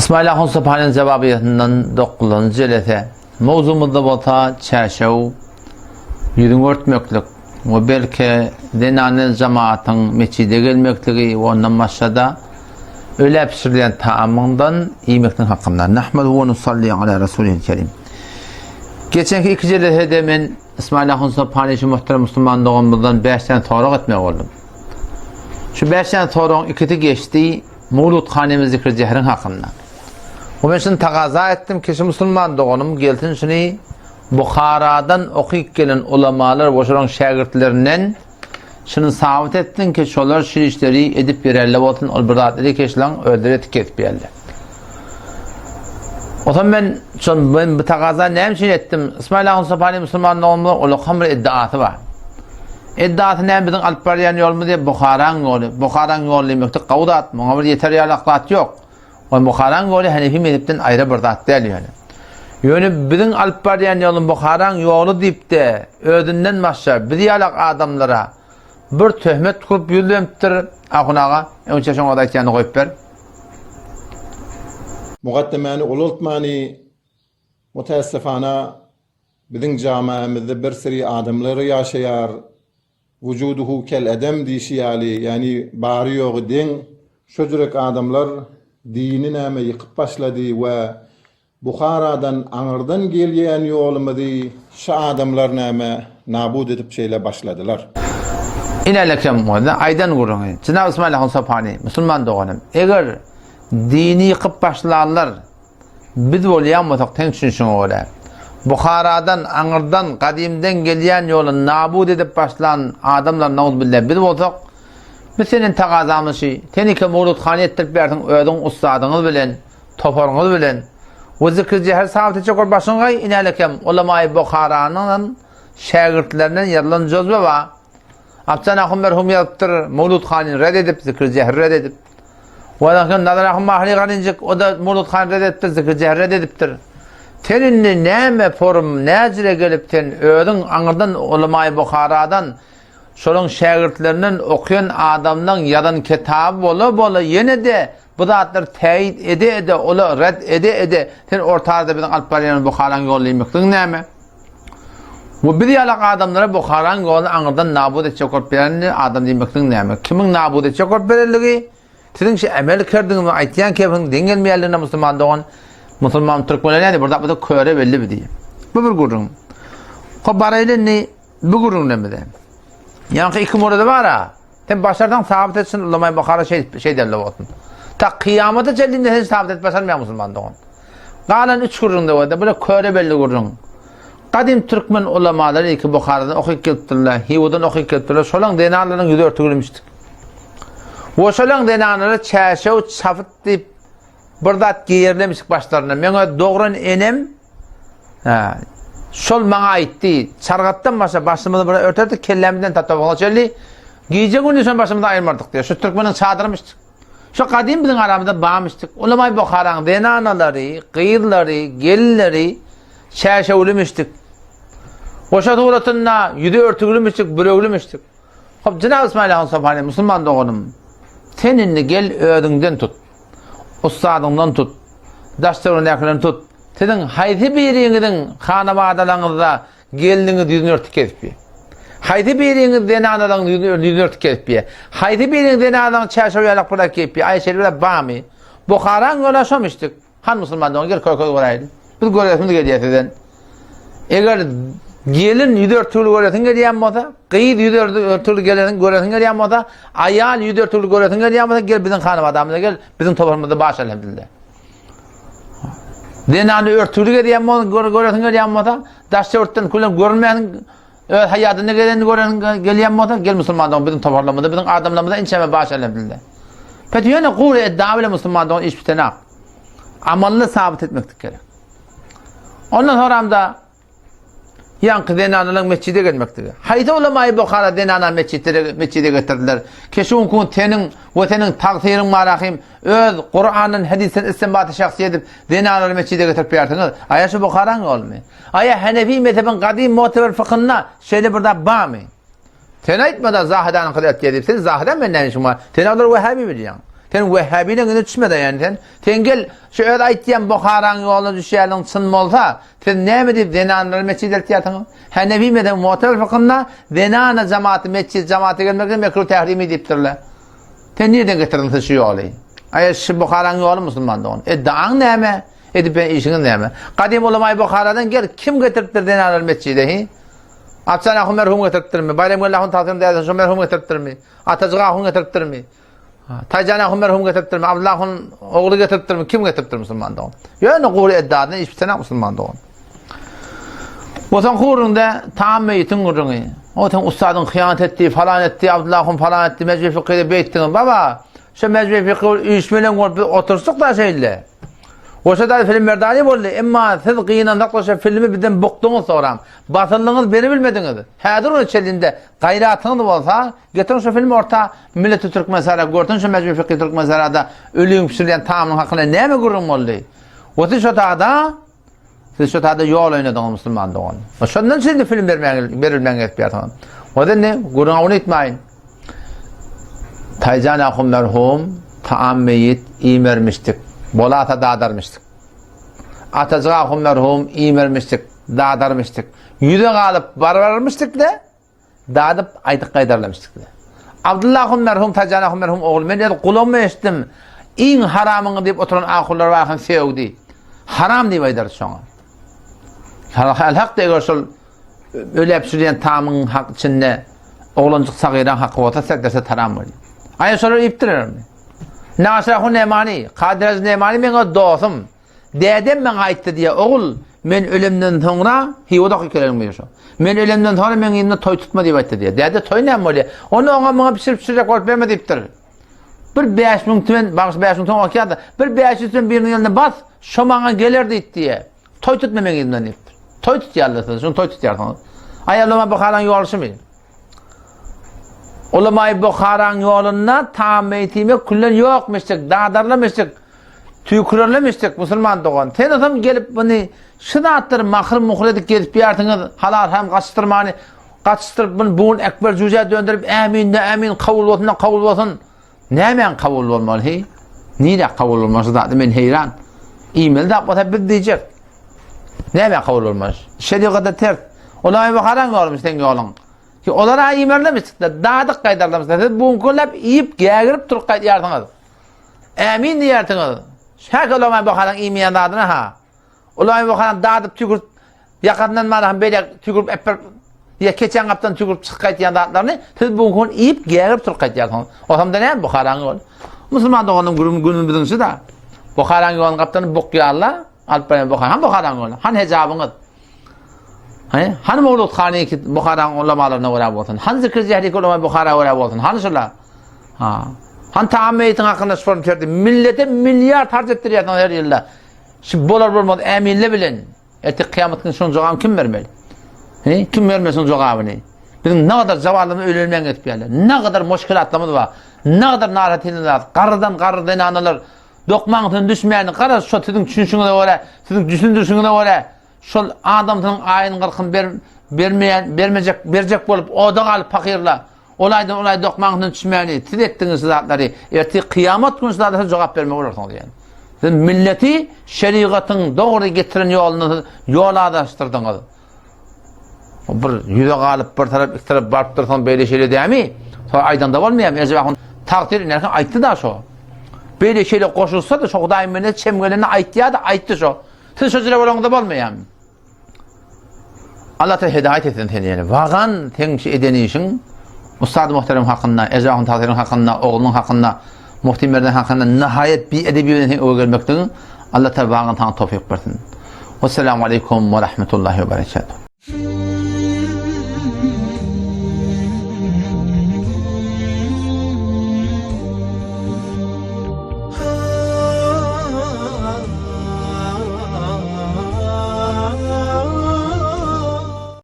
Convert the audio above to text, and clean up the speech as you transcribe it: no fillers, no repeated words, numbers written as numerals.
İsmail Sübhane'nin cevabiyetinden 9. jelete mevzumuzda bota çerşev yüzün örtmeklik ve belki denanel cemaatın meçide gelmekligi ve ondan başada öyle pişirilen taamından yemekten hakkında. Nahmedu ve nusalli ala Resulihil Kerim. Geçenki 2 jelete men İsmail Sübhane'nin muhterem Müslüman doğumundan 5 tane torak etmek oldum. Şu 5 tane torakın ikisi geçti Mevlud Hanemiz zikri cehrin hakkında. O ben şimdi takaza ettim ki Müslüman doğanım gelsin şunu Bukhara'dan okuyup gelen ulamalar ve şuran şagirdlerinden şunu sabit ettin ki şolar şu işleri edip birerler olsun ol bidat edip keşlan öldüret ketmeyenler. O zaman ben bu takaza ne için ettim? İsmail Sübhane Müslüman doğumda o kamr iddiatı var. İddiatı ne bizim Alpariyan yol mu diye Bukhara'nın yolu. Bukhara'nın yolu demektir kavdat. Buna bir yeterli aklat yok. O Bukhara'nın yolu Hanefi mezhepten ayrı bir zat değil yani. Yani bizim Alpariyan yolun Bukhara'nın yolu deyip de ödünden başka bir diyalog adamlara bir töhmet kurup yürüyemdir. Akunağa önce şuna da kendini koyup ver. Muqaddimani ulultmani mutaessifana bizim camiamizde bir sürü adamları yaşayar. Vücuduhu kel edem dişiyali yani bari yok din şöcürek adamlar dini näme yıkıp başladı ve Bukhara'dan Anır'dan gelyen yolumuzı şu adamlar näme nabud edip şeyle başladılar. İnelekem moda aydan gurun. Cenab-ı İsmail Sübhane Müslüman doğanım. Eğer dini yıkıp başlarlar biz oluyamasak tenşin ola. Bukhara'dan, Anır'dan, kadimden gelen yolun nabud edip başlayan adamlar naudbillah biz olsak biz senin takazamız şey tenike Mevlud Han'ı ettirip verdin ödün ustadınız bilen toparınız bilen o zikri ceher sabit edecek başına inelekem ulema-i Bukhara'nın şagirdlerinden yarılan cözbe var. Abdüsen Ahum merhum yaptır Mevlud Han'ı reddedip zikri ceher reddedip o da Nadar Ahum Mahli Ganincik o da Mevlud Han'ı reddediptir zikri ceher reddediptir. Teninni näme forum näzire gelipten ödün Anır'dan ulema-i Bukhara'dan şolun şagirdlerinden okuyan adamdan yadan kitabı bola yine de bu zatlar teyit ede ola red ede ten ortada bizim Alpariyan Bukhara'nın yolu yemektin näme? Bu bir diyalog adamlara Bukhara'nın yolu Anır'dan nabud edecek olup berenli adam yemektin näme? Kimin nabud edecek olup bereligi? Sizin şey emel kırdığın mı aytiyan kefin dengelmeyerlerine Müslüman doğan Müslüman Türkmenler yani burada köre belli bir diye. Bu bir gurun. O barayla ne? Bu gurun ne mi de? Yani iki morada var ha. Sen başlardan sabit etsin ulema-i Bukhara şey derler olsun. Ta kıyamata çeldiğinde hiç sabit et başarmıyor Müslüman doğan. Kalan 3 gurun da var da böyle köre belli gurun. Kadim Türkmen ulemaları iki Bukhara'dan okuyup geliptirler. Hivu'dan okuyup geliptirler. Şolan denalarının yüzü örtülmüştük. O şolan denaları çerşev çafıt deyip burdat giyerlemişik başlarına. Mene doğrudan enem şol bana aitti. Çargattan başa başımızı buraya örterdik. Kellemden tatlığa çelli. Giyecek gün son başımızda ayırmardık diye. Şu Türkmenin çadırmıştık. Şu kadim bizim aramızda bağmıştık. Ulema-i Bukhara'nın denanaları, kıyırları, gelleri çerşevlemiştik. Koşa tuğratınla yüzü örtülmüştük, bürögülmüştük. Hop Cenab-ı İsmail Sübhane Müslüman doğanım. Seninle gel ödünden tut. Ustadından tut. Daşlarının yaklarını tut. Senin haydi birinin hanavadalarınızda geldiğiniz yüzünü örtük etip. Haydi birinin denanalarının yüzünü örtük etip. Haydi birinin denanalarının çerşeveyalak bırak etip. Ayşe'yle bağımı. Bukhara'nın ulaşamıştık. Han Müslümandan gel koy oraydı. Biz görüyorsunuz geliyetinden. Eğer gelin yüzü örtülü görüyorsun geliyen moda, kıyıd yüzü örtülü görüyorsun geliyen moda, ayal yüzü örtülü görüyorsun geliyen moda, gel bizim hanım adamına gel, bizim toplumumuzda baş elhamdülillah. Denanı örtülü geliyen moda, görüyorsun geliyen moda, daşça örtten kullan görmeyen hayatında geliyen moda, gel Müslümandan bizim toplumumuzda, bizim adamlarımızda inşallah baş elhamdülillah. Peki yani kuvve iddiaviyle Müslümandan iş bitene amalını sabit etmektik gerek. Ondan sonra da yankı denanların mescide gelmektir. Haydi ulema-i Bukhara denanan mescide getirdiler. Keşunkun tenin ve tenin takdirin marahim öz Kur'an'ın hadisin istinbatı şahsi edip denaları mescide getirip yartınız. Aya şu Bukhara'nın olmuyor. Aya Hanefi mezhebin kadim muteber fıkhına şöyle burada bağmı. Ten aytmadan Zahidan'ın kıdret edip sen Zahidan benden işim var. Ten alır Vehhabi biliyorsun. Sen Vehhabi'nin önüne düşmede yani sen gel şu öyle aytdiyan Bukharan yoluna düşýärliň çyn bolsa sen näme diýip zenanlar mescid eltýärdiň? Hanefi mezhep mu'tazil fıkhynda zenana jamaty mescid jamaty gelmekden mekruh tahrimi diýipdirler. Sen nereden getirdin şu ýoly? Aýa şu Bukharan ýoly musulmandyň. Daň näme? Edip işiňiz näme? Qadim ulama Bukharadan gel kim getiripdir zenanlar mescide? Atsana Ömer hum getiripdirmi? Bayram Allah'ın tasarruf edýän Ömer hum getiripdirmi? Atazga hum getiripdirmi? Tayjana Ömer hum getiripdirmi? Abdullah'ın oğlu getiripdirmi? Kim getiripdir musulmandyň? Ýöne gowry eddadyny hiç sene musulmandyň. Bosan hurunda taammeýitin gurruny. O sen ustadyň hyýanat etdi, falan etdi, Abdullah'ın falan etdi, mezhep fiqhide beýtdiň. Baba, şu mezhep fiqh 3 milyon bolup otursak da şeýle. Oşa da film merdani boldy. Emma siz gyýynan naklaşa filmi bizden bokduňyz soram. Batyllygyňyz beri bilmediňiz. Häzir o çelinde gaýratyňyz bolsa, getirin şu filmi orta milleti türk mesele görtün şu mezhep fiqh türk meselada ölüň pişirilýän taamyň hakyna näme gurrun boldy? Oty şu taada siz şu taada ýol oýnadyňyz musulmandyň. Şondan şimdi film berilmän etýär. Oda ne? Gurrun oýnatmaýyn. Tayjan ahum merhum taammeýit imermişdik. Bolata dağdarmıştık. Atazgahum merhum imermiştik, dağdarmıştık. Yüde galıp barbarmıştık da dağdıp aydık qaydarlamıştık da. Abdullahum merhum, Tajanahum merhum oğul men dedi kulum eşitdim. İň haramyny diýip oturan ahullar wagyn sevdi. Haram diýip aýdar şoňa. Hak diýär şol ölep sürýän taamyň hak içinde oğlanjyk sagyran haky bolsa sekderse haram bolýar. Aýa şolar iptirermi? Nasrahun Nemani, Kadir Nemani men dostum. Dedem men aýtdy diye oğul, men ölemden soňra hiýodak ikelenmeýär şo. Men ölemden soňra men ýene toy tutma diýip aýtdy diye. Dede toy näme bolýar? Onu oňa maňa pişirip bolup berme diýipdir. Bir 5000 tümen, bagyş 5000 tümen okýardy. Bir 500 tümen biriniň ýerine bas, şo maňa geler diýdi. Toy tutma men ýerinden diýipdir. Toy tutýarlar, şonu toy tutýarlar. Aýalama Bukharan ýolşymy? Ulama-i Bukharan yoluna taammeýetime kullen ýokmuşdyk, dağdarlamışdyk, tüýkürlemişdik musulman dogan. Sen adam gelip bunu şınattır mahrum muhredik gelip ýartyňyz halal hem gaçtyrmany, gaçtyryp bunu bugun ekber jüze döndürüp amin de amin kabul bolsun. Näme kabul bolmaly? Niýe kabul bolmasy da men heyran. Email da bota bir diýjek. Näme kabul bolmaz? Şeriýatda ters. Ulama-i Bukharan bolmuş sen ýolyň. Ki olara imerlemişdik de dağdık qaydarlamışdık. Bugun kollap iyip gägirip turup qaydardyňyz. Amin diýärdiňiz. Şäke ulama Bukharan imeýän adyna ha. Ulama Bukharan dağdyp tügürüp ýakandan marham beýle tügürüp epper ýa keçen gapdan tügürüp çykyp gaýtýan zatlaryny siz bugun iyip gägirip turup qaydardyňyz. Otamda näme Bukharan ol? Musulman doganyň günümiziň da Bukharan ýolun gapdan bokýarlar. Alp Bukharan ol. Han hejabyňyz. Han Mevlut Khani ki Bukharan ulamalarına göre bolsun. Han zikir zehri ulama Bukhara göre bolsun. Han şolar. Han taammeýetin hakynda sorun berdi. Millete milyar harç etdirýär her ýylda. Şu bolar bolmaz äminle bilen. Eti kıyametkin şonu jogam kim bermeli? Kim bermesin jogabyny? Bizim ne kadar zavallymy ölelmän etýärler. Ne kadar müşkilatlarymyz bar. Ne kadar narahatynymyz bar. Garrydan analar dokmaňdan düşmänini gara şu siziň düşünşiňize göre, siziň düşündürüşiňize göre şol adamdyň aýyny gyrkyn bermejek bolup oda galyp pakyrlar. Olaydan olay dokmaňdan düşmänini tidetdiňiz zatlary erti kıyamet günüňde jogap bermek bolarsyňyz ýani. Siz milleti şeriatyň dogry getiren ýoluny ýola adaşdyrdyňyz. Bir ýüze galyp bir tarap iki tarap barıp dursaň beýle şeýle diými? Sonra aýdanda bolmaýar. Ezbahyn takdir näme aýtdy da şo. Beýle şeýle goşulsa da şo Hudaý mene çemgelini aýtdy da aýtdy şo. Siz sözüle bolanda bolmaýar. Allah ta hidayet etsin seni yani. Vagan tenşi edeni işin Ustad muhterem hakkında, Ezrahun Tahir'in hakkında, oğlunun hakkında, muhtimlerden hakkında nihayet bir edebiyetin öğrenmekten Allah ta vagan tawfik versin. Vesselamu aleyküm ve rahmetullahi ve berekatuhu.